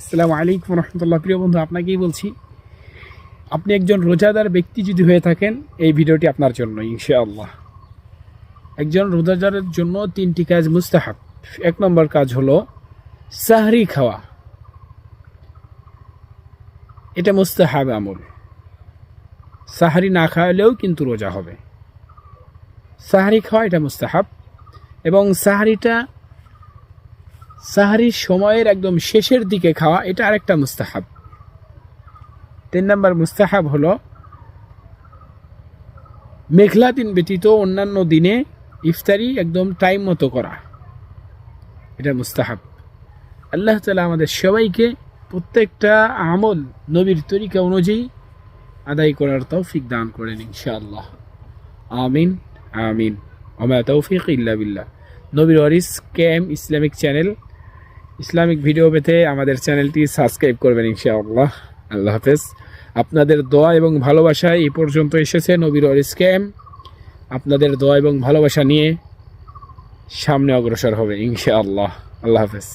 আসসালামু আলাইকুম রহমতুল্লাহ। প্রিয় বন্ধু, আপনাকেই বলছি, আপনি একজন রোজাদার ব্যক্তি যদি হয়ে থাকেন, এই ভিডিওটি আপনার জন্য ইনশাআল্লাহ। একজন রোজাদারের জন্য 3টি কাজ মুস্তাহাব। 1 নম্বর কাজ হলো সাহরি খাওয়া। এটা মুস্তাহাব আমল। সাহরি না খাওয়ালেও কিন্তু রোজা হবে। সাহরি খাওয়া এটা মুস্তাহাব, এবং সাহরির সময়ের একদম শেষের দিকে খাওয়া এটা আরেকটা মুস্তাহাব। 3 নম্বর মুস্তাহাব হলো মেঘলা দিন ব্যতীত অন্যান্য দিনে ইফতারি একদম টাইম মতো করা, এটা মুস্তাহাব। আল্লাহ তাআলা আমাদের সবাইকে প্রত্যেকটা আমল নবীর তরিকা অনুযায়ী আদায় করার তৌফিক দান করেন ইনশাআল্লাহ। আমিন আমিন। ওমা তৌফিক ইল্লা বিল্লাহ। নবীর ওয়ারিস KM Islamic channel, Islamic video পেতে আমাদের চ্যানেলটি সাবস্ক্রাইব করবেন ইনশাআল্লাহ। আল্লাহ হাফেজ। আপনাদের দোয়া এবং ভালোবাসায় এই পর্যন্ত এসেছে নবীর ওয়ারিস কেএম। আপনাদের দোয়া এবং ভালোবাসা নিয়ে সামনে অগ্রসর হবে ইনশাআল্লাহ। আল্লাহ হাফেজ।